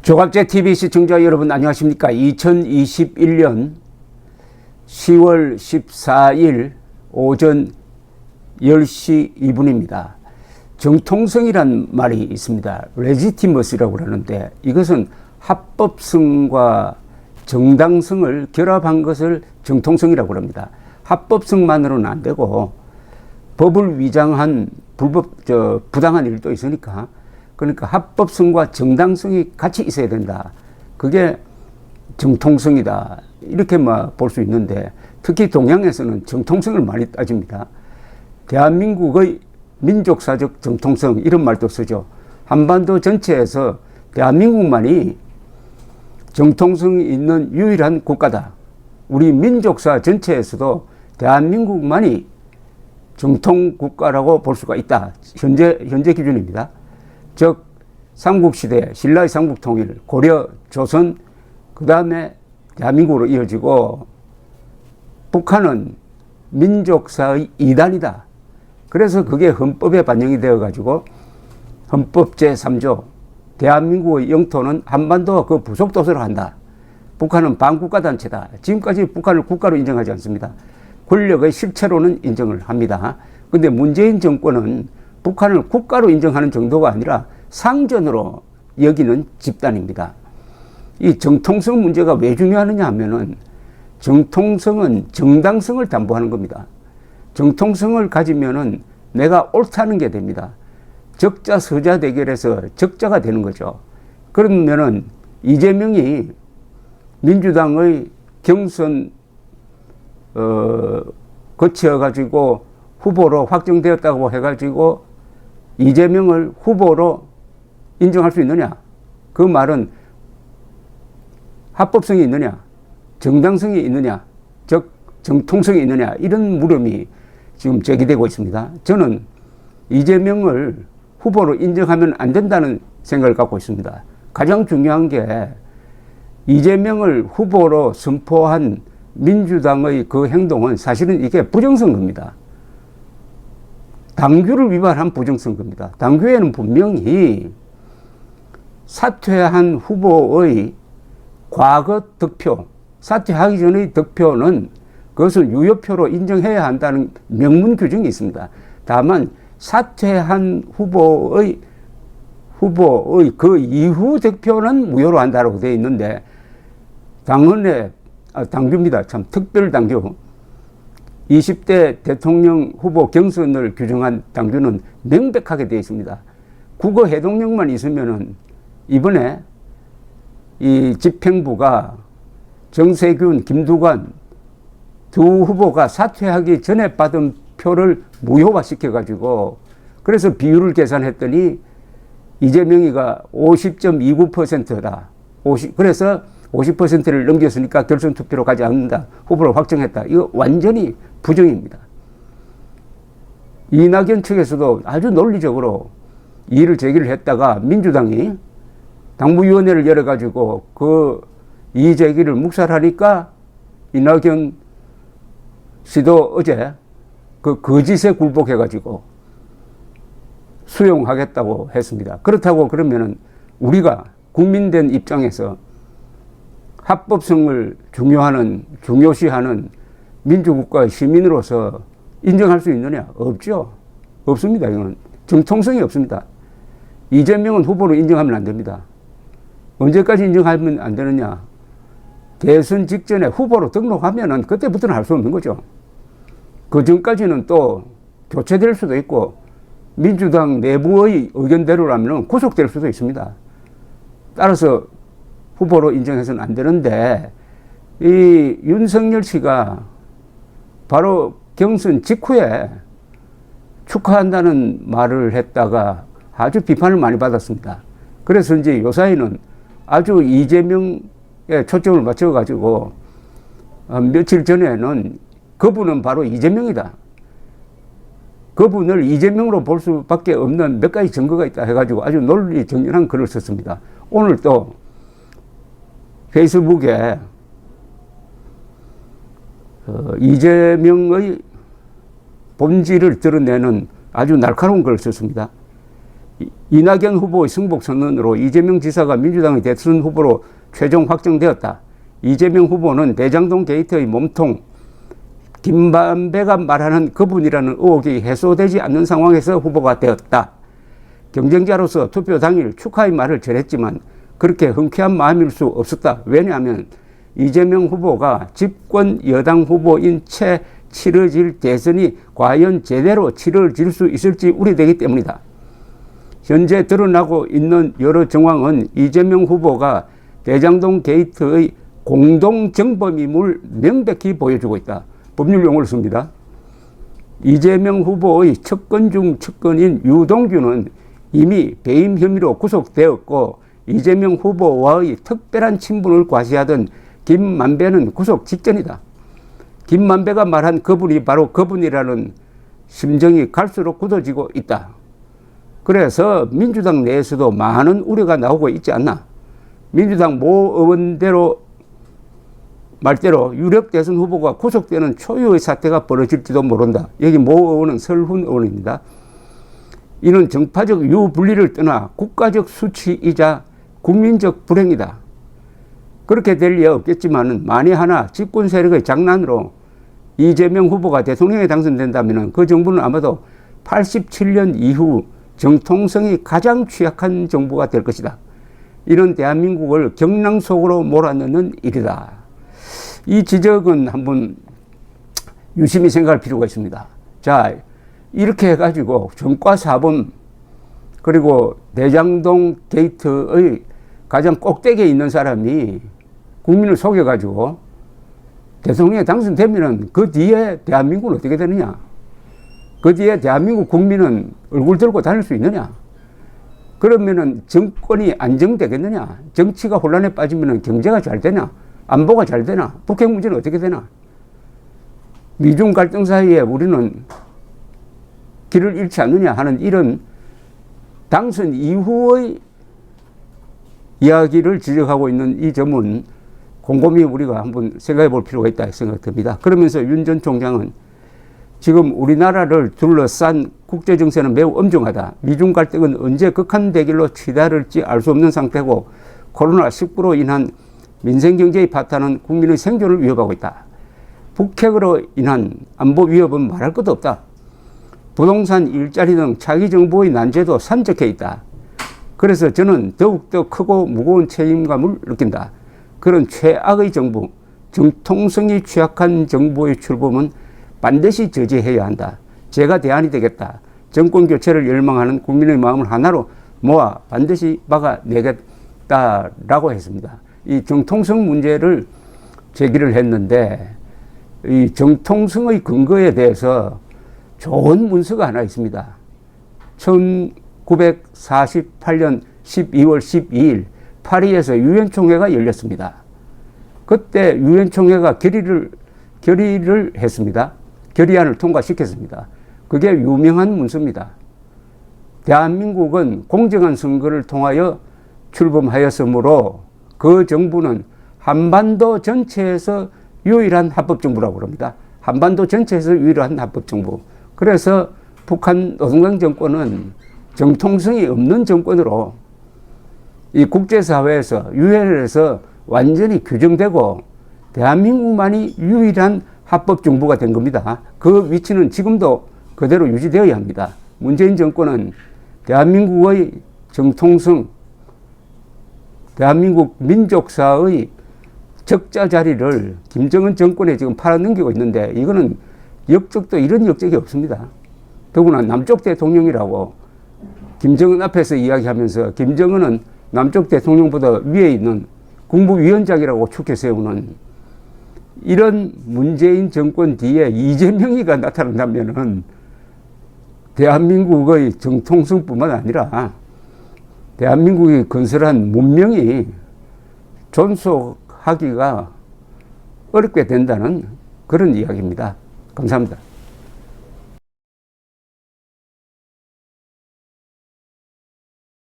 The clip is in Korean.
조갑제 TV 시청자 여러분 안녕하십니까? 2021년 10월 14일 오전 10시 2분입니다. 정통성이란 말이 있습니다. 레지티머스라고 하는데 이것은 합법성과 정당성을 결합한 것을 정통성이라고 합니다. 합법성만으로는 안 되고 법을 위장한 부당한 일도 있으니까 그러니까 합법성과 정당성이 같이 있어야 된다. 그게 정통성이다. 이렇게 볼 수 있는데 특히 동양에서는 정통성을 많이 따집니다. 대한민국의 민족사적 정통성 이런 말도 쓰죠. 한반도 전체에서 대한민국만이 정통성이 있는 유일한 국가다. 우리 민족사 전체에서도 대한민국만이 정통국가라고 볼 수가 있다. 현재 기준입니다. 즉 삼국시대, 신라의 삼국통일, 고려, 조선, 그 다음에 대한민국으로 이어지고 북한은 민족사의 이단이다. 그래서 그게 헌법에 반영이 되어가지고 헌법 제3조 대한민국의 영토는 한반도와 그 부속도서를 한다. 북한은 반국가단체다. 지금까지 북한을 국가로 인정하지 않습니다. 권력의 실체로는 인정을 합니다. 그런데 문재인 정권은 북한을 국가로 인정하는 정도가 아니라 상전으로 여기는 집단입니다. 이 정통성 문제가 왜 중요하느냐 하면은 정통성은 정당성을 담보하는 겁니다. 정통성을 가지면은 내가 옳다는 게 됩니다. 적자 서자 대결에서 적자가 되는 거죠. 그러면은 이재명이 민주당의 경선 거쳐가지고 후보로 확정되었다고 해가지고 이재명을 후보로 인정할 수 있느냐? 그 말은 합법성이 있느냐? 정당성이 있느냐? 즉 정통성이 있느냐? 이런 물음이 지금 제기되고 있습니다. 저는 이재명을 후보로 인정하면 안 된다는 생각을 갖고 있습니다. 가장 중요한 게 이재명을 후보로 선포한 민주당의 그 행동은 사실은 이게 부정선거입니다. 당규를 위반한 부정선거입니다. 당규에는 분명히 사퇴한 후보의 과거 득표, 사퇴하기 전의 득표는 그것을 유효표로 인정해야 한다는 명문 규정이 있습니다. 다만 사퇴한 후보의 그 이후 득표는 무효로 한다고 되어 있는데 당규입니다. 참 특별 당규. 20대 대통령 후보 경선을 규정한 당규는 명백하게 되어 있습니다. 국어 해독령만 있으면은 이번에 이 집행부가 정세균, 김두관 두 후보가 사퇴하기 전에 받은 표를 무효화 시켜가지고 그래서 비율을 계산했더니 이재명이가 50.29%다. 그래서 50%를 넘겼으니까 결선 투표로 가지 않는다. 후보를 확정했다. 이거 완전히 부정입니다. 이낙연 측에서도 아주 논리적으로 이의를 제기를 했다가 민주당이 당무위원회를 열어가지고 그 이의 제기를 묵살하니까 이낙연 씨도 어제 그 거짓에 굴복해가지고 수용하겠다고 했습니다. 그렇다고 그러면은 우리가 국민된 입장에서 합법성을 중요시하는 민주국가의 시민으로서 인정할 수 있느냐? 없죠. 없습니다. 이건 정통성이 없습니다. 이재명은 후보로 인정하면 안 됩니다. 언제까지 인정하면 안 되느냐? 대선 직전에 후보로 등록하면은 그때부터는 할 수 없는 거죠. 그 전까지는 또 교체될 수도 있고 민주당 내부의 의견대로라면 구속될 수도 있습니다. 따라서 후보로 인정해서는 안 되는데 이 윤석열 씨가 바로 경선 직후에 축하한다는 말을 했다가 아주 비판을 많이 받았습니다. 그래서 이제 요사이는 아주 이재명에 초점을 맞춰가지고 며칠 전에는 그분은 바로 이재명이다. 그분을 이재명으로 볼 수밖에 없는 몇 가지 증거가 있다 해가지고 아주 논리정연한 글을 썼습니다. 오늘 또 페이스북에 이재명의 본질을 드러내는 아주 날카로운 글을 썼습니다. 이낙연 후보의 승복 선언으로 이재명 지사가 민주당의 대선 후보로 최종 확정되었다. 이재명 후보는 대장동 게이트의 몸통 김만배가 말하는 그분이라는 의혹이 해소되지 않는 상황에서 후보가 되었다. 경쟁자로서 투표 당일 축하의 말을 전했지만 그렇게 흔쾌한 마음일 수 없었다. 왜냐하면 이재명 후보가 집권 여당 후보인 채 치러질 대선이 과연 제대로 치러질 수 있을지 우려되기 때문이다. 현재 드러나고 있는 여러 정황은 이재명 후보가 대장동 게이트의 공동정범임을 명백히 보여주고 있다. 법률 용어를 씁니다. 이재명 후보의 척건 중 척건인 유동규는 이미 배임 혐의로 구속되었고 이재명 후보와의 특별한 친분을 과시하던 김만배는 구속 직전이다. 김만배가 말한 그분이 바로 그분이라는 심정이 갈수록 굳어지고 있다. 그래서 민주당 내에서도 많은 우려가 나오고 있지 않나. 민주당 모 의원대로 말대로 유력 대선 후보가 구속되는 초유의 사태가 벌어질지도 모른다. 여기 모 의원은 설훈 의원입니다. 이는 정파적 유분리를 떠나 국가적 수치이자 국민적 불행이다. 그렇게 될 리 없겠지만 만에 하나 집권 세력의 장난으로 이재명 후보가 대통령에 당선된다면 그 정부는 아마도 87년 이후 정통성이 가장 취약한 정부가 될 것이다. 이런 대한민국을 경랑 속으로 몰아넣는 일이다. 이 지적은 한번 유심히 생각할 필요가 있습니다. 자, 이렇게 해가지고 정과사범 그리고 대장동 게이트의 가장 꼭대기에 있는 사람이 국민을 속여가지고 대통령에 당선되면 그 뒤에 대한민국은 어떻게 되느냐? 그 뒤에 대한민국 국민은 얼굴 들고 다닐 수 있느냐? 그러면은 정권이 안정되겠느냐? 정치가 혼란에 빠지면 경제가 잘 되나? 안보가 잘 되나? 북핵 문제는 어떻게 되나? 미중 갈등 사이에 우리는 길을 잃지 않느냐 하는 이런 당선 이후의 이야기를 지적하고 있는 이 점은 곰곰이 우리가 한번 생각해 볼 필요가 있다 생각됩니다. 그러면서 윤 전 총장은 지금 우리나라를 둘러싼 국제정세는 매우 엄중하다. 미중 갈등은 언제 극한될 길로 치달을지 알 수 없는 상태고 코로나19로 인한 민생경제의 파탄은 국민의 생존을 위협하고 있다. 북핵으로 인한 안보 위협은 말할 것도 없다. 부동산, 일자리 등 차기 정부의 난제도 산적해 있다. 그래서 저는 더욱더 크고 무거운 책임감을 느낀다. 그런 최악의 정부, 정통성이 취약한 정부의 출범은 반드시 저지해야 한다. 제가 대안이 되겠다. 정권 교체를 열망하는 국민의 마음을 하나로 모아 반드시 막아내겠다라고 했습니다. 이 정통성 문제를 제기를 했는데 이 정통성의 근거에 대해서 좋은 문서가 하나 있습니다. 1948년 12월 12일 파리에서 유엔 총회가 열렸습니다. 그때 유엔 총회가 결의를 했습니다. 결의안을 통과시켰습니다. 그게 유명한 문서입니다. 대한민국은 공정한 선거를 통하여 출범하였으므로 그 정부는 한반도 전체에서 유일한 합법정부라고 합니다. 한반도 전체에서 유일한 합법정부. 그래서 북한 노동당 정권은 정통성이 없는 정권으로 이 국제사회에서 유엔에서 완전히 규정되고 대한민국만이 유일한 합법정부가 된 겁니다. 그 위치는 지금도 그대로 유지되어야 합니다. 문재인 정권은 대한민국의 정통성, 대한민국 민족사의 적자 자리를 김정은 정권에 지금 팔아넘기고 있는데 이거는 역적도 이런 역적이 없습니다. 더구나 남쪽 대통령이라고 김정은 앞에서 이야기하면서 김정은은 남쪽 대통령보다 위에 있는 국무위원장이라고 축해 세우는 이런 문재인 정권 뒤에 이재명이가 나타난다면은 대한민국의 정통성뿐만 아니라 대한민국의 건설한 문명이 존속하기가 어렵게 된다는 그런 이야기입니다. 감사합니다.